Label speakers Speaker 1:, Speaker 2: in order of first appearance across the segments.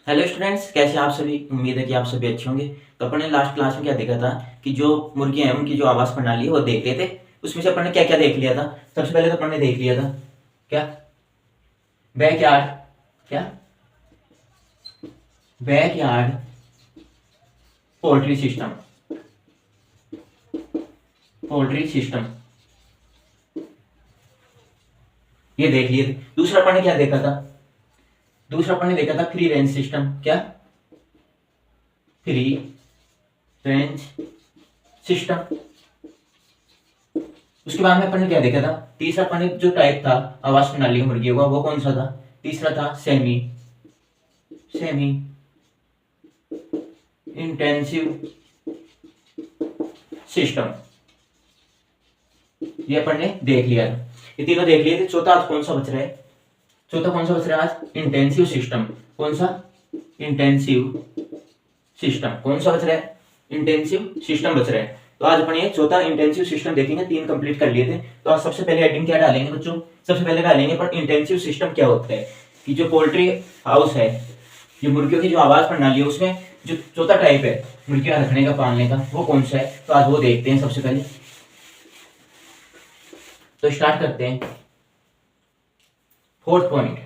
Speaker 1: Hello students, कैसे हैं आप सभी। उम्मीद है कि आप सभी अच्छे होंगे। तो अपन ने लास्ट क्लास में क्या देखा था कि जो मुर्गियां हैं उनकी जो आवास प्रणाली है वो देख लिए थे। उसमें से अपन ने क्या क्या देख लिया था। सबसे पहले तो अपन ने देख लिया था क्या, बैकयार्ड। क्या, backyard poultry system. Poultry system ये देख लिए थे। दूसरा अपन ने क्या देखा था, दूसरा अपन ने देखा था फ्री रेंज सिस्टम। क्या, फ्री रेंज सिस्टम। उसके बाद में अपन ने क्या देखा था, तीसरा अपन ने जो टाइप था आवास प्रणाली की मुर्गियों का वो कौन सा था। तीसरा था सेमी सेमी इंटेंसिव सिस्टम। ये अपन ने देख लिया था, ये तीनों देख लिए थे। चौथा आज कौन सा बच रहा है, चौथा कौन सा बच रहा है आज, इंटेंसिव सिस्टम। कौन सा, इंटेंसिव सिस्टम। कौन सा बच रहा है, इंटेंसिव सिस्टम बच रहा है। तो आज अपन ये चौथा इंटेंसिव सिस्टम देखेंगे। तीन कंप्लीट कर लिए थे। तो आज सबसे पहले हेडिंग क्या डालेंगे बच्चों, सबसे पहले डालेंगे पर इंटेंसिव सिस्टम क्या होता है। कि जो पोल्ट्री हाउस है, जो मुर्गियों की जो आवास प्रणाली है, उसमें जो चौथा टाइप है मुर्गियां रखने का, पालने का, वो कौन सा है। तो आज वो देखते हैं सबसे पहले। तो स्टार्ट करते हैं। फोर्थ पॉइंट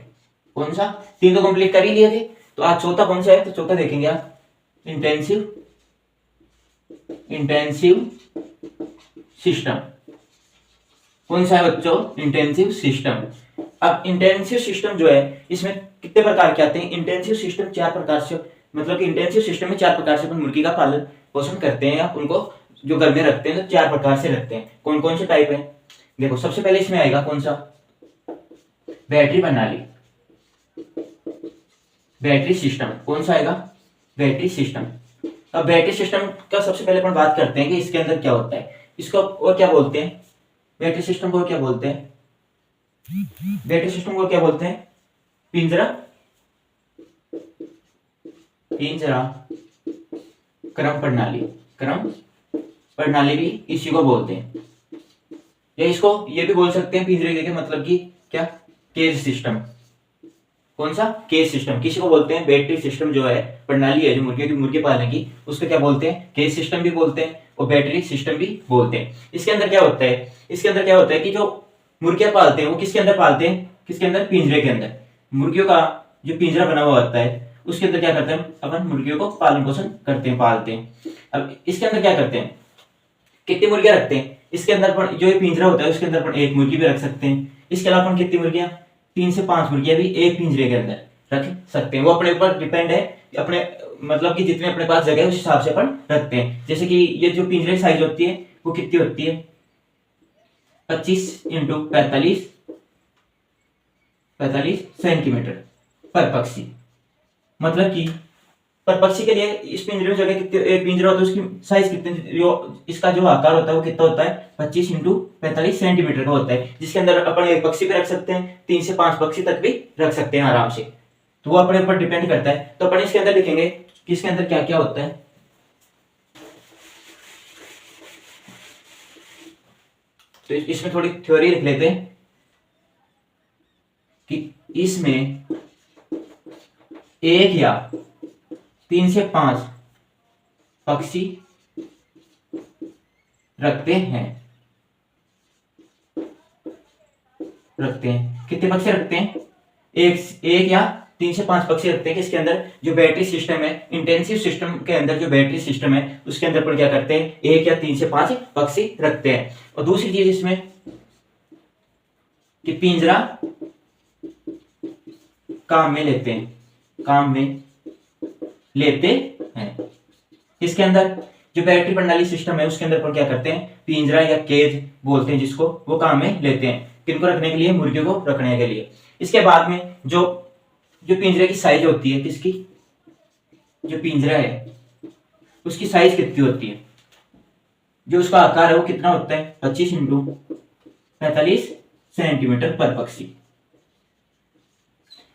Speaker 1: कौन सा, तीन तो कंप्लीट कर ही लिए थे। तो आज चौथा कौन सा है, तो चौथा देखेंगे आप, इंटेंसिव सिस्टम। कौन सा है बच्चों, इंटेंसिव सिस्टम। अब इंटेंसिव सिस्टम जो है इसमें कितने प्रकार के आते हैं। इंटेंसिव सिस्टम चार प्रकार से, मतलब कि इंटेंसिव सिस्टम में चार प्रकार से अपन मुर्गी का पालन पोषण करते हैं, या उनको जो घर में रखते हैं तो चार प्रकार से रखते हैं। कौन कौन से टाइप है देखो। सबसे पहले इसमें आएगा कौन सा, बैटरी प्रणाली, बैटरी सिस्टम। कौन सा आएगा, बैटरी सिस्टम। अब बैटरी सिस्टम का सबसे पहले अपन बात करते हैं कि इसके अंदर क्या होता है। इसको और क्या बोलते हैं, बैटरी सिस्टम को क्या बोलते हैं, बैटरी सिस्टम को क्या बोलते हैं, पिंजरा, पिंजरा क्रम प्रणाली, क्रम प्रणाली भी इसी को बोलते हैं। या इसको ये भी बोल सकते हैं पिंजरे के मतलब कि क्या, केज सिस्टम। कौन सा, केज सिस्टम। किसी को बोलते हैं बैटरी सिस्टम, जो है प्रणाली है जो मुर्गियों की मुर्गी पालने की, उसको क्या बोलते हैं, केज सिस्टम भी बोलते हैं और बैटरी सिस्टम भी बोलते हैं। इसके अंदर क्या होता है, इसके अंदर क्या होता है कि जो मुर्गियां पालते हैं वो किसके अंदर पालते हैं, किसके अंदर, पिंजरे के अंदर। मुर्गियों का जो पिंजरा बना हुआ होता है उसके अंदर क्या करते हैं अपन, मुर्गियों को पालन पोषण करते हैं, पालते हैं। अब इसके अंदर क्या करते हैं, कितनी मुर्गियां रखते हैं इसके अंदर पर, जो ये पिंजरा होता है उसके अंदर पर एक मुर्गी भी रख सकते हैं। इसके अलावा अपन कितनी मुर्गियां, 3 से 5 मुर्गियां भी एक पिंजरे के अंदर रख सकते हैं। वो अपने ऊपर डिपेंड है, अपने मतलब कि जितने अपने पास जगह है उस हिसाब से अपन रखते हैं। जैसे कि ये जो पिंजरे की साइज होती है वो कितनी होती है, 25 इंटू 45 सेंटीमीटर पर पक्षी। मतलब कि पर पक्षी के लिए इस पिंजरे में जगह कितनी, एक पिंजरा होता है उसकी साइज कितनी, इसका जो आकार होता है वो कितना होता है, 25 इंटू 45 सेंटीमीटर का होता है। जिसके अंदर अपन एक पक्षी भी रख सकते हैं, 3 से 5 पक्षी तक भी रख सकते हैं आराम से। तो वो अपने ऊपर डिपेंड करता है। तो अपन इसके अंदर लिखेंगे कि इसके अंदर क्या क्या होता है। तो इसमें थोड़ी थ्योरी लिख लेते हैं कि इसमें 1 या 3 से 5 पक्षी रखते हैं, कितने पक्षी रखते हैं, एक या 3 से 5 पक्षी रखते हैं। कि इसके अंदर जो बैटरी सिस्टम है, इंटेंसिव सिस्टम के अंदर जो बैटरी सिस्टम है उसके अंदर पर क्या करते हैं, 1 या 3 से 5 पक्षी रखते हैं। और दूसरी चीज इसमें कि पिंजरा काम में लेते हैं, काम में लेते हैं। इसके अंदर जो बैटरी प्रणाली सिस्टम है उसके अंदर पर क्या करते हैं, पिंजरा या केज बोलते हैं जिसको, वो काम में लेते हैं। किनको रखने के लिए, मुर्गियों को रखने के लिए। इसके बाद में जो जो पिंजरे की साइज होती है, किसकी, जो पिंजरा है उसकी साइज कितनी होती है, जो उसका आकार है वो कितना होता है, 25 इंटू 45 सेंटीमीटर पर पक्षी।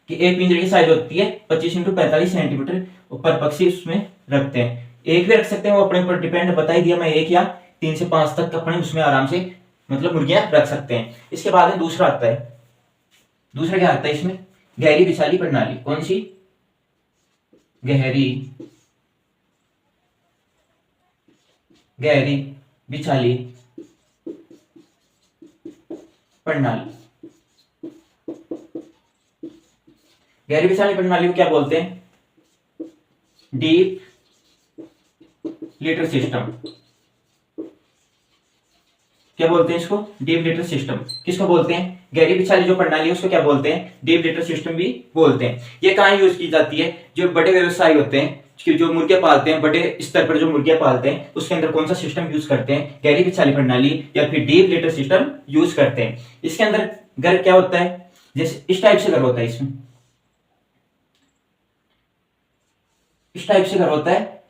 Speaker 1: कि एक पिंजरे की साइज होती है 25 इंटू 45 सेंटीमीटर पर पक्षी उसमें रखते हैं। एक भी रख सकते हैं, वो अपने ऊपर डिपेंड, बता ही दिया मैं, 1 या 3 से 5 तक अपने उसमें आराम से मतलब मुर्गियां रख सकते हैं। इसके बाद में दूसरा आता है, दूसरा क्या आता है इसमें, गहरी विषाली प्रणाली। कौन सी, गहरी गहरी बिछाली प्रणाली। गहरी बिछाली प्रणाली को क्या बोलते हैं? Deep litre system. क्या बोलते हैं इसको? Deep litre system. किसको बोलते हैं? गहरी बिछाली जो प्रणाली है उसको क्या बोलते हैं? डीप लिटर सिस्टम भी बोलते हैं। ये कहाँ यूज की जाती है? जो बड़े व्यवसाय होते हैं, जो मुर्गे पालते हैं, बड़े स्तर पर जो मुर्गे पालते हैं, उसके अंदर कौन सा सिस्टम यूज करते हैं? गहरी बिछाली प्रणाली या फिर डीप लिटर सिस्टम यूज करते हैं। इसके अंदर घर क्या होता है? जैसे इस टाइप से घर होता है, इसमें इस टाइप से घर होता है,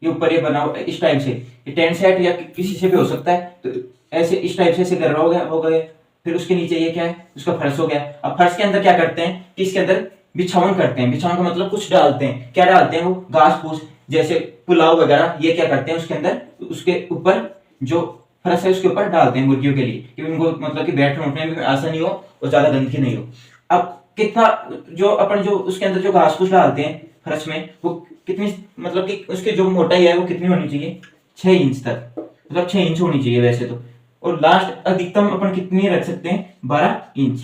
Speaker 1: ये ऊपर ये बना हुआ इस टाइप से, ये टेंट सेट या किसी से भी हो सकता है। तो ऐसे इस टाइप से ऐसे घर हो गए। फिर उसके नीचे ये क्या है? उसका फर्श हो गया। अब फर्श के अंदर क्या करते हैं कि इसके अंदर बिछावन करते हैं। बिछावन का मतलब कुछ डालते हैं। क्या डालते हैं? वो घास फूस जैसे पुलाव वगैरह, ये क्या करते हैं उसके अंदर, उसके ऊपर जो फर्श है उसके ऊपर डालते हैं मुर्गियों के लिए, कि उनको मतलब कि बैठने उठने में आसानी हो और ज्यादा गंदगी नहीं हो। अब कितना जो अपन जो उसके अंदर जो घास फूस डालते हैं फर्श में, वो कितनी मतलब कि उसकी जो मोटाई है वो कितनी होनी चाहिए? 6 इंच तक, मतलब 6 इंच होनी चाहिए वैसे तो। और लास्ट अधिकतम अपन कितनी रख सकते हैं? 12 इंच।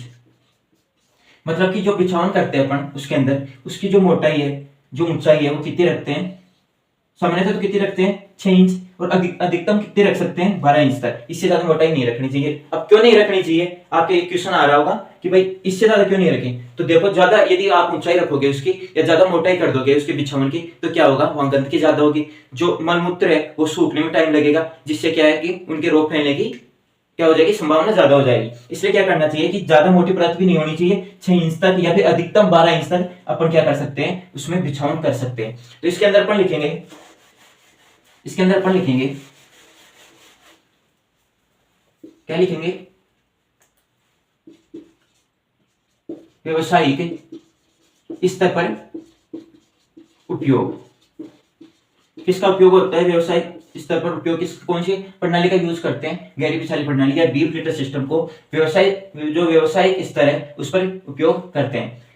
Speaker 1: मतलब कि जो बिछावन करते हैं अपन उसके अंदर, उसकी जो मोटाई है, जो ऊंचाई है, वो कितनी रखते हैं? सामान्यतः तो कितनी रखते हैं? 6 इंच। और अधिकतम कितने रख सकते हैं? 12 इंच तक। इससे ज्यादा मोटाई नहीं रखनी चाहिए। अब क्यों नहीं रखनी चाहिए? आपके एक क्वेश्चन आ रहा होगा कि भाई इससे ज्यादा क्यों नहीं रखें? तो देखो, ज्यादा यदि आप ऊंचाई रखोगे उसकी या ज्यादा मोटाई कर दोगे उसके बिछावन की, तो क्या होगा? वहां गंदगी ज्यादा होगी, जो मलमूत्र है वो सूखने में टाइम लगेगा, जिससे क्या है कि उनके रोग फैलने की क्या हो जाएगी? संभावना ज्यादा हो जाएगी। इसलिए क्या करना चाहिए कि ज्यादा मोटी परत भी नहीं होनी चाहिए, 6 इंच तक या फिर अधिकतम 12 इंच तक अपन क्या कर सकते हैं? उसमें बिछावन कर सकते हैं। तो इसके अंदर अपन लिखेंगे, इसके अंदर अपन लिखेंगे, क्या लिखेंगे? व्यवसायिक स्तर पर उपयोग। किसका उपयोग होता है? व्यवसायिक स्तर पर उपयोग किस कौन सी प्रणाली का यूज करते हैं? गहरी बिछाली प्रणाली या डीप लिटर सिस्टम को व्यवसाय जो व्यवसायिक स्तर है उस पर उपयोग करते हैं।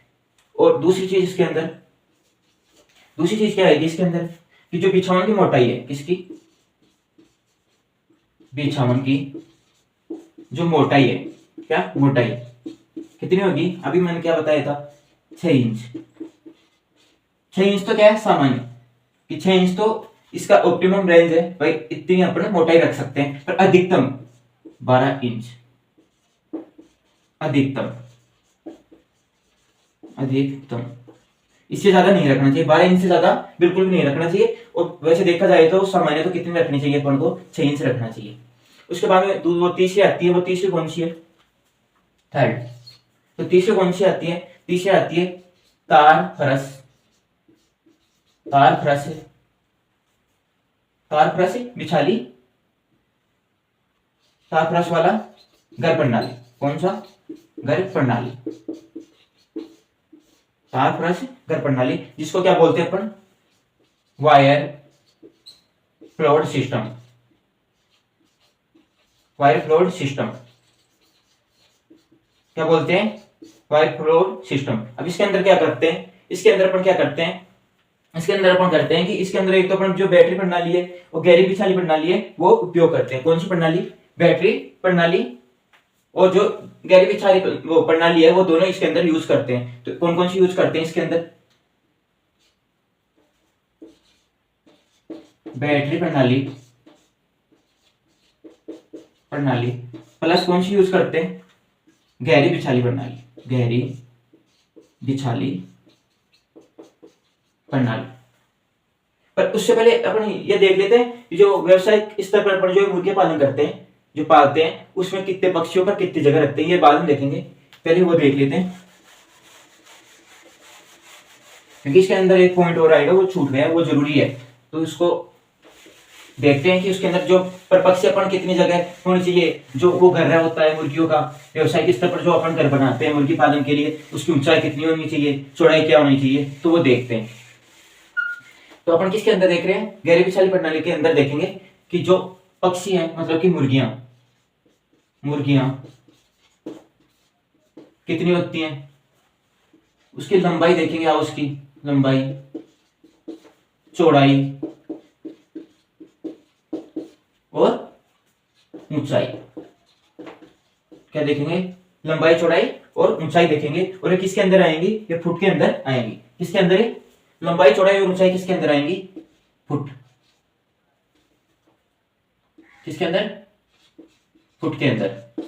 Speaker 1: और दूसरी चीज इसके अंदर, दूसरी चीज क्या आएगी इसके अंदर कि जो बिछावन की मोटाई है, किसकी? बिछावन की जो मोटाई है, क्या मोटाई कितनी होगी? अभी मैंने क्या बताया था? 6 इंच। 6 इंच तो क्या है? सामान्य कि 6 इंच तो इसका ऑप्टिमम रेंज है भाई, इतनी अपन मोटाई रख सकते हैं। पर अधिकतम 12 इंच, अधिकतम अधिकतम इससे ज्यादा नहीं रखना चाहिए। 12 इंच से ज्यादा बिल्कुल भी नहीं रखना चाहिए। और वैसे देखा जाए तो सामान्य तो कितनी रखनी चाहिए अपन को? 6 इंच रखना चाहिए। उसके बाद में वो तीसरी आती है, वो तीसरी कौन सी है? थर्ड। तो तीसरी कौन सी आती है? तीसरी आती है तार फरस। तार फरस, तार फरस बिछाली, तार फरस वाला घर प्रणाली। कौन सा? घर प्रणाली। तार फरस घर प्रणाली, जिसको क्या बोलते हैं अपन? Wire flowed system. Wire flowed system क्या बोलते हैं? Wire flowed system. अब इसके अंदर क्या करते हैं? इसके अंदर अपन क्या करते हैं? इसके अंदर अपन करते हैं कि इसके अंदर एक तो अपन जो बैटरी प्रणाली है और गहरी बिछाली प्रणाली है वो उपयोग करते हैं। कौन सी प्रणाली? बैटरी प्रणाली और जो गहरी बिछाली वो प्रणाली है वो दोनों इसके अंदर यूज करते हैं। तो कौन कौन सी यूज करते हैं इसके अंदर? बैटरी प्रणाली प्रणाली प्लस कौन सी यूज करते हैं? गहरी बिछाली प्रणाली। गहरी बिछाली प्रणाली। पर उससे पहले अपन ये देख लेते हैं जो व्यवसायिक स्तर पर अपन जो मुर्गे पालन करते हैं, जो पालते हैं, उसमें कितने पक्षियों पर कितनी जगह रखते हैं, ये बाद में देखेंगे। पहले वो देख लेते हैं, क्योंकि इसके अंदर एक पॉइंट और आएगा वो छूट गया, वो जरूरी है। तो उसको देखते हैं कि उसके अंदर जो परपक्षीयपण कितनी जगह होनी चाहिए। जो वो घर रहा होता है मुर्गियों का, व्यवसायिक स्तर पर जो अपन घर बनाते हैं मुर्गी पालन के लिए, उसकी ऊंचाई कितनी होनी चाहिए, चौड़ाई क्या होनी चाहिए, तो वो देखते हैं। तो अपन किसके अंदर देख रहे हैं? गहरी बिछाली प्रणाली के अंदर देखेंगे कि जो पक्षी हैं, मतलब कि मुर्गियां, मुर्गियां कितनी होती हैं, उसकी लंबाई देखेंगे। उसकी लंबाई चौड़ाई और ऊंचाई। क्या देखेंगे? लंबाई, चौड़ाई और ऊंचाई देखेंगे। और ये किसके अंदर आएंगी? ये फुट के अंदर आएंगी। किसके अंदर? है लंबाई, चौड़ाई और ऊंचाई किसके अंदर आएंगी? फुट। किसके अंदर? फुट के अंदर।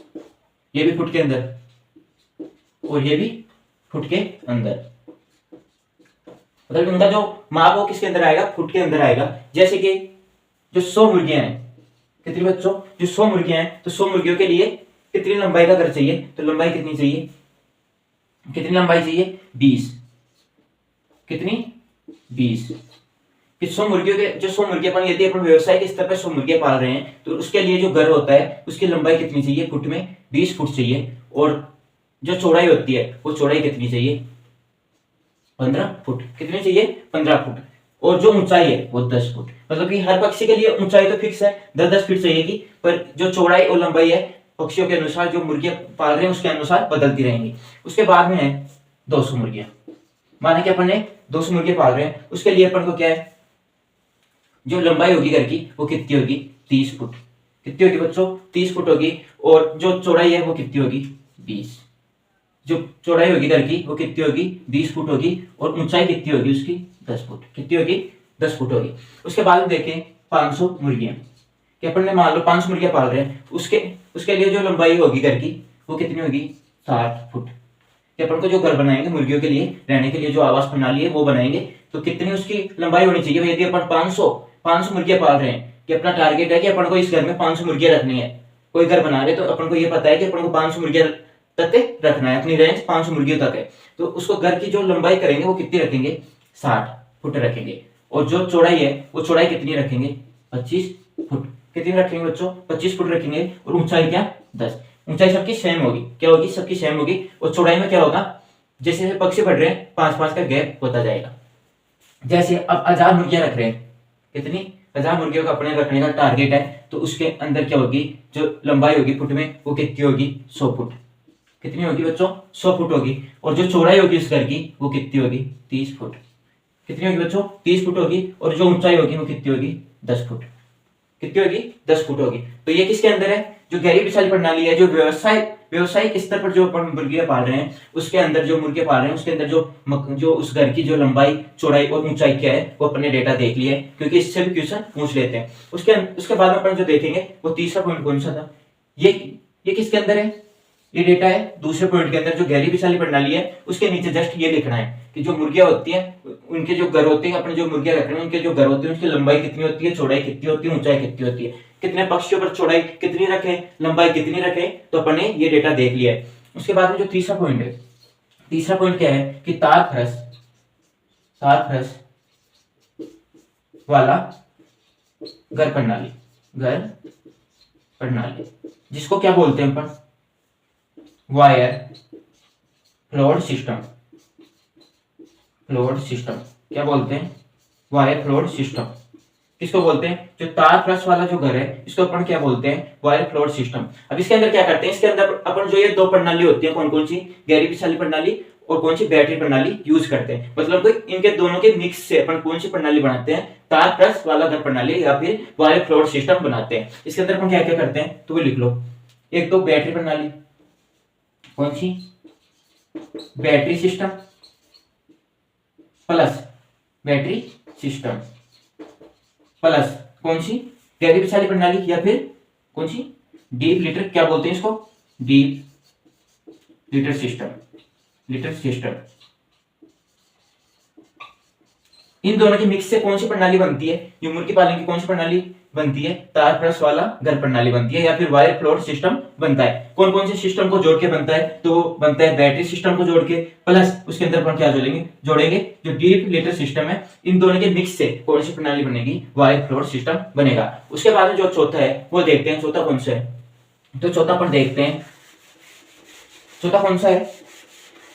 Speaker 1: ये भी फुट के अंदर और ये भी फुट के अंदर। मतलब उनका जो माप वो किसके अंदर आएगा? फुट के अंदर आएगा। जैसे कि जो 100 मुर्गियां हैं, कितनी बच्चों? जो 100 मुर्गियां हैं, तो 100 मुर्गियों के लिए कितनी लंबाई का घर चाहिए? तो लंबाई कितनी चाहिए? कितनी लंबाई चाहिए? 20। कितनी? 20। कि 100 मुर्गियों के जो 100 मुर्गियां अपन यदि अपन व्यवसाय के स्तर पर 100 मुर्गियां पाल रहे हैं तो उसके लिए जो घर होता है उसकी लंबाई कितनी चाहिए? फुट में 20 फुट चाहिए। और जो चौड़ाई होती है वो चौड़ाई कितनी चाहिए? 15 फुट। कितनी चाहिए? 15 फुट। और जो ऊंचाई है वो 10 फुट। मतलब कि हर पक्षी के लिए ऊंचाई तो फिक्स है, 10-10 फीट चाहिएगी, पर जो चौड़ाई और लंबाई है पक्षियों के अनुसार, जो मुर्गियां पाल रहे हैं उसके अनुसार बदलती रहेंगी। उसके बाद में है 200 मुर्गियां। माने कि अपन ने 200 मुर्गियां पाल रहे हैं, उसके लिए अपन को क्या है? जो लंबाई होगी घर की वो कितनी होगी? 30 फुट। कितनी होगी बच्चों? 30 फुट होगी। और जो चौड़ाई है वो कितनी होगी? 20। जो चौड़ाई होगी घर की वो कितनी होगी? 20 फुट होगी। और ऊंचाई कितनी होगी उसकी? 10 फुट। कितनी होगी? 10 फुट होगी। उसके बाद में देखें 500 मुर्गियां। कि अपन ने मान लो 500 मुर्गियां पाल रहे हैं, उसके लिए जो लंबाई होगी घर की वो कितनी होगी? 60 फुट। कि अपन को जो घर बनाएंगे मुर्गियों के लिए रहने के लिए, जो आवास प्रणाली है वो बनाएंगे, तो कितनी उसकी लंबाई होनी चाहिए? यदि अपन 500 मुर्गियां पाल रहे हैं, कि अपना टारगेट है कि अपन को इस घर में 500 मुर्गियां रखनी है, कोई घर बना रहे तो अपन को ये पता है कि अपन को 500 मुर्गियां तक रखना है, अपनी रेंज 500 मुर्गियों तक है, तो उसको घर की जो लंबाई करेंगे वो कितनी रखेंगे? 60 फुट रखेंगे। और जो चौड़ाई है वो चौड़ाई कितनी रखेंगे? 25 फुट। कितनी रखेंगे बच्चों? 25 फुट रखेंगे। और ऊंचाई क्या? 10। ऊंचाई सबकी सेम होगी। क्या होगी? सबकी सेम होगी। और चौड़ाई में क्या होगा? जैसे जैसे पक्षी बढ़ रहे हैं 5-5 का गैप होता जाएगा। जैसे अब 1000 मुर्गियां रख रहे हैं, कितनी? 1000 मुर्गियों का अपने रखने का टारगेट है, तो उसके अंदर क्या होगी? जो लंबाई होगी फुट में वो कितनी होगी? 100 फुट। कितनी होगी बच्चों? 100 फुट होगी। और जो चौड़ाई होगी उस घर की वो कितनी होगी? 30 फुट। कितनी होगी बच्चों? 30 फुट होगी। और जो ऊंचाई होगी वो कितनी होगी? 10 फुट। कितनी होगी? 10 फुट होगी। तो ये किसके अंदर है? जो गहरी विशाल प्रणाली है, जो व्यवसायिक स्तर पर जो अपन मुर्गियां पाल रहे हैं उसके अंदर, जो मुर्गियां पाल रहे हैं उसके अंदर जो उस घर की जो लंबाई, चौड़ाई और ऊंचाई क्या है वो अपने डेटा देख लिया है, क्योंकि इससे भी क्वेश्चन पूछ लेते हैं। उसके बाद में अपन जो देखेंगे वो तीसरा पॉइंट कौन सा था? ये किसके अंदर है? ये डेटा है दूसरे पॉइंट के अंदर, जो गहरी विशाली प्रणाली है उसके नीचे जस्ट ये लिखना है कि जो मुर्गियां होती हैं उनके जो घर होते हैं, अपने जो मुर्गियां रख रहे हैं उनके जो घर होते हैं उसकी लंबाई कितनी होती है, चौड़ाई कितनी होती है, ऊंचाई कितनी होती है, कितने पक्षियों पर चौड़ाई कितनी रखें, लंबाई कितनी रखें, तो अपन ने ये डेटा देख लिया है। उसके बाद में जो तीसरा पॉइंट है, तीसरा पॉइंट क्या है कि तार फरस वाला घर प्रणाली जिसको क्या बोलते हैं अपन? Wire floor system. क्या बोलते हैं? Wire floor system. किसको बोलते हैं? जो तार फरस वाला जो घर है इसको अपन क्या बोलते हैं? Wire floor system. अब इसके अंदर क्या करते हैं? इसके अंदर अपन जो ये दो प्रणाली होती है, कौन कौन सी? गहरी विशाली प्रणाली और कौन सी? बैटरी प्रणाली यूज करते हैं। मतलब इनके दोनों के मिक्स से अपन कौन सी प्रणाली बनाते हैं? तार फरस वाला घर प्रणाली या फिर वायर फ्लोर सिस्टम बनाते हैं। इसके अंदर अपन क्या क्या करते हैं तो वो लिख लो। एक तो बैटरी प्रणाली, कौन सी? Battery system plus battery system plus कौन सी? गहरी विशाली प्रणाली या फिर कौन सी? Deep litre. क्या बोलते हैं इसको? Deep litre system. इन दोनों के मिक्स से कौन सी प्रणाली बनती है? जो मुर्गी पालन की कौन सी प्रणाली बनती है? तार फरस वाला घर प्रणाली बनती है या फिर वायर फ्लोर सिस्टम बनता है। कौन कौन से सिस्टम को जोड़ के बनता है? तो वो बनता है बैटरी सिस्टम को जोड़ के, प्लस उसके अंदर अपन क्या जोड़ेंगे जो डीप लीटर सिस्टम है। इन दोनों के मिक्स से कौन सी प्रणाली बनेगी? वायर फ्लोर सिस्टम बनेगा। उसके बाद में जो चौथा है वो देखते हैं, चौथा कौन सा है? तो चौथा अपन देखते हैं, चौथा कौन सा है?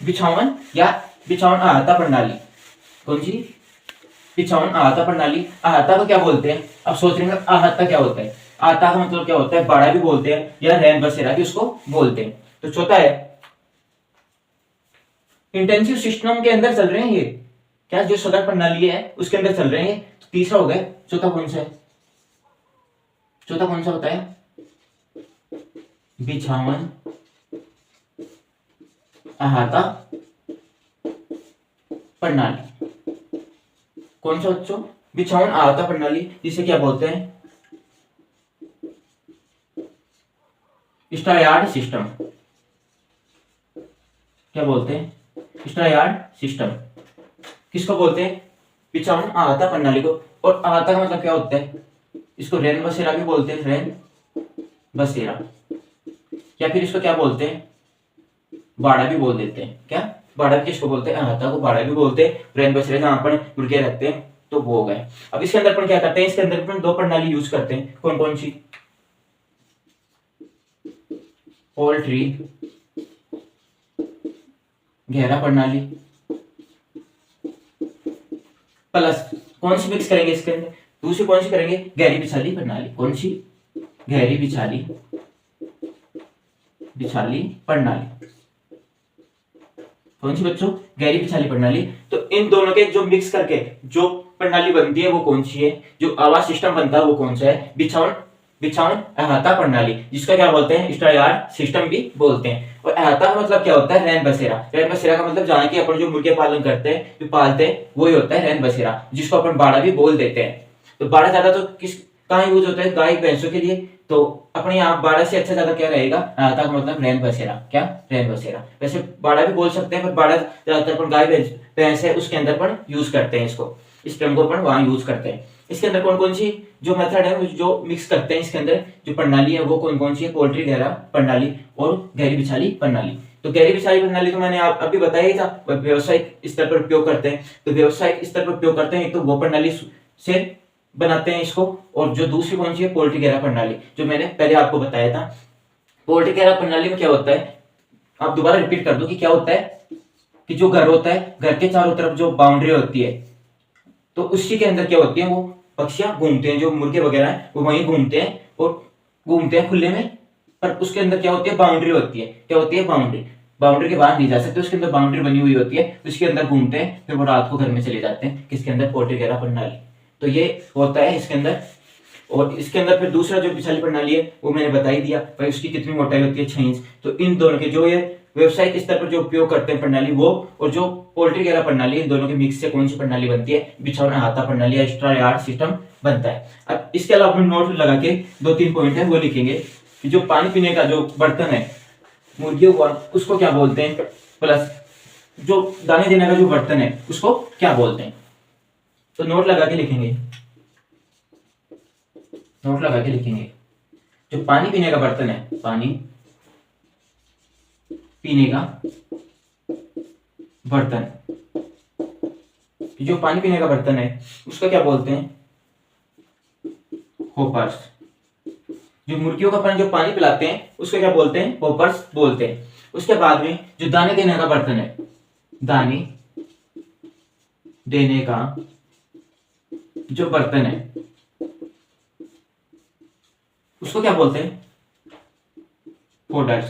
Speaker 1: बिछावन आहता प्रणाली। कौन सी? बिछावन आहता प्रणाली। आहता को क्या बोलते हैं? अब सोच रहे हैं आहता क्या होता है? आहता का मतलब क्या होता है? बाड़ा भी बोलते हैं या रैन बसेरा भी उसको बोलते हैं। तो चौथा है इंटेंसिव सिस्टम के अंदर चल रहे हैं ये। क्या जो सदर प्रणाली है उसके अंदर चल रहे हैं। तो तीसरा हो गया। चौथा कौन सा है? चौथा कौन सा होता है? बिछावन अहाता प्रणाली। कौन सा बच्चों? बिछावन अहाता प्रणाली, जिसे क्या बोलते हैं? स्टारयार्ड सिस्टम। क्या बोलते हैं? स्टारयार्ड सिस्टम। किसको बोलते हैं? बिछावन अहाता प्रणाली को। और अहाता का मतलब क्या होता है? इसको रैन बसेरा भी बोलते हैं, रैन बसेरा, या फिर इसको क्या बोलते हैं? बाड़ा भी बोल देते हैं। क्या बाड़ा किसको बोलते हैं? अहाता को बाड़ा भी बोलते हैं। रैन बसेरा जहां पर मुर्गे रहते हैं, तो वो हो गए। अब इसके अंदर अपन क्या करते हैं? इसके अंदर अपन दो प्रणाली यूज करते हैं। कौन कौन सी? पोल्ट्री घेरा प्रणाली प्लस कौन सी मिक्स करेंगे इसके अंदर? दूसरी कौन सी करेंगे? गहरी बिछाली प्रणाली। कौन सी? गहरी बिछाली प्रणाली। कौन सी बच्चों? गहरी बिछाली प्रणाली। तो इन दोनों के जो मिक्स करके जो प्रणाली बनती है वो कौन सी है? जो आवास सिस्टम बनता है वो कौन सा है? बिछावन अहाता प्रणाली, जिसका क्या बोलते हैं? स्टारयार्ड सिस्टम भी बोलते हैं। और अहाता का मतलब क्या होता है? रैन बसेरा। रैन बसेरा का मतलब जहाँ की अपन जो मुर्गे पालन करते हैं, जो पालते हैं, वही होता है रैन बसेरा, जिसको अपन बाड़ा भी बोल देते हैं। तो बाड़ा ज्यादा तो कहाँ यूज होता है? गाय भैंसों के लिए। तो अपने यहाँ बाड़ा से अच्छा ज्यादा क्या रहेगा? अहाता का मतलब रैन बसेरा। क्या? रैन बसेरा। वैसे बाड़ा भी बोल सकते हैं, पर बाड़ा ज्यादातर अपन गाय भैंस है उसके अंदर अपन यूज करते हैं इसको, इस टर्म को अपन वहां यूज करते हैं। इसके अंदर कौन कौन सी जो मेथड है जो मिक्स करते हैं इसके अंदर जो प्रणाली है वो कौन कौन सी है? पोल्ट्री घेरा प्रणाली और गहरी बिछाली प्रणाली। तो गहरी बिछाली प्रणाली तो मैंने आप अभी बताया ही था, व्यवसायिक स्तर पर उपयोग करते हैं। तो व्यवसायिक स्तर पर उपयोग करते हैं तो वो प्रणाली से बनाते हैं इसको। और जो दूसरी कौन सी है? पोल्ट्री घेरा प्रणाली, जो मैंने पहले आपको बताया था। पोल्ट्री घेरा प्रणाली में क्या होता है? आप दोबारा रिपीट कर दो कि क्या होता है? कि जो घर होता है, घर के चारों तरफ जो बाउंड्री होती है, तो उसी के अंदर क्या होती है? वो पक्षियां घूमते हैं, जो मुर्गे वगैरह हैं वो वहीं घूमते हैं और घूमते हैं खुले में। पर उसके अंदर क्या होती है? बाउंड्री होती है। क्या होती है? बाउंड्री। बाउंड्री के बाहर नहीं जा सकते, उसके अंदर बाउंड्री बनी हुई होती है, उसके अंदर घूमते हैं, फिर वो रात को घर में चले जाते हैं। किसके अंदर? पोल्ट्री घेरा प्रणाली। तो ये होता है इसके अंदर। और इसके अंदर फिर दूसरा जो बिछाली प्रणाली है वो मैंने बता ही दिया भाई, उसकी कितनी मोटाई होती है? 6 इंच। तो इन दोनों के जो ये व्यवसायिक स्तर पर जो उपयोग करते हैं प्रणाली वो, और जो पोल्ट्री घेरा प्रणाली, इन दोनों के मिक्स से कौन सी प्रणाली बनती है? बिछावन अहाता प्रणाली या स्टारयार्ड सिस्टम बनता है। अब इसके अलावा हम नोट लगा के 2-3 पॉइंट है वो लिखेंगे कि जो पानी पीने का जो बर्तन है मुर्गियों का, उसको क्या बोलते हैं? प्लस जो दाने देने का जो बर्तन है उसको क्या बोलते हैं? तो नोट लगा के लिखेंगे, नोट लगा के लिखेंगे। जो पानी पीने का बर्तन है, पानी पीने का बर्तन, जो पानी पीने का बर्तन है उसका क्या बोलते हैं? होपर्स। जो मुर्गियों का पानी जो पानी पिलाते हैं उसको क्या बोलते हैं? होपर्स बोलते हैं। उसके बाद में जो दाने देने का बर्तन है, दाने देने का जो बर्तन है उसको क्या बोलते हैं? फोडर्स।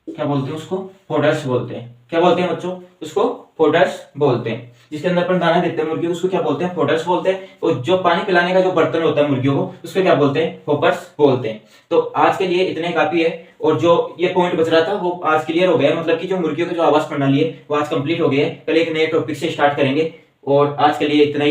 Speaker 1: क्या बोलते हैं उसको? फोडर्स बोलते हैं। क्या बोलते हैं बच्चों? उसको फोडर्स बोलते हैं। जिसके अंदर अपन दाना देते हैं मुर्गियों को उसको क्या बोलते हैं? फोडर्स बोलते हैं। और जो पानी पिलाने का जो बर्तन होता है मुर्गियों को उसको क्या बोलते हैं? होपर्स बोलते हैं। तो आज के लिए इतने काफी है। और जो ये पॉइंट बच रहा था वो आज क्लियर हो गया, मतलब कि जो मुर्गियों की जो आवास प्रणाली है वो आज कंप्लीट हो गई है। कल एक नए टॉपिक से स्टार्ट करेंगे। और आज के लिए इतना ही।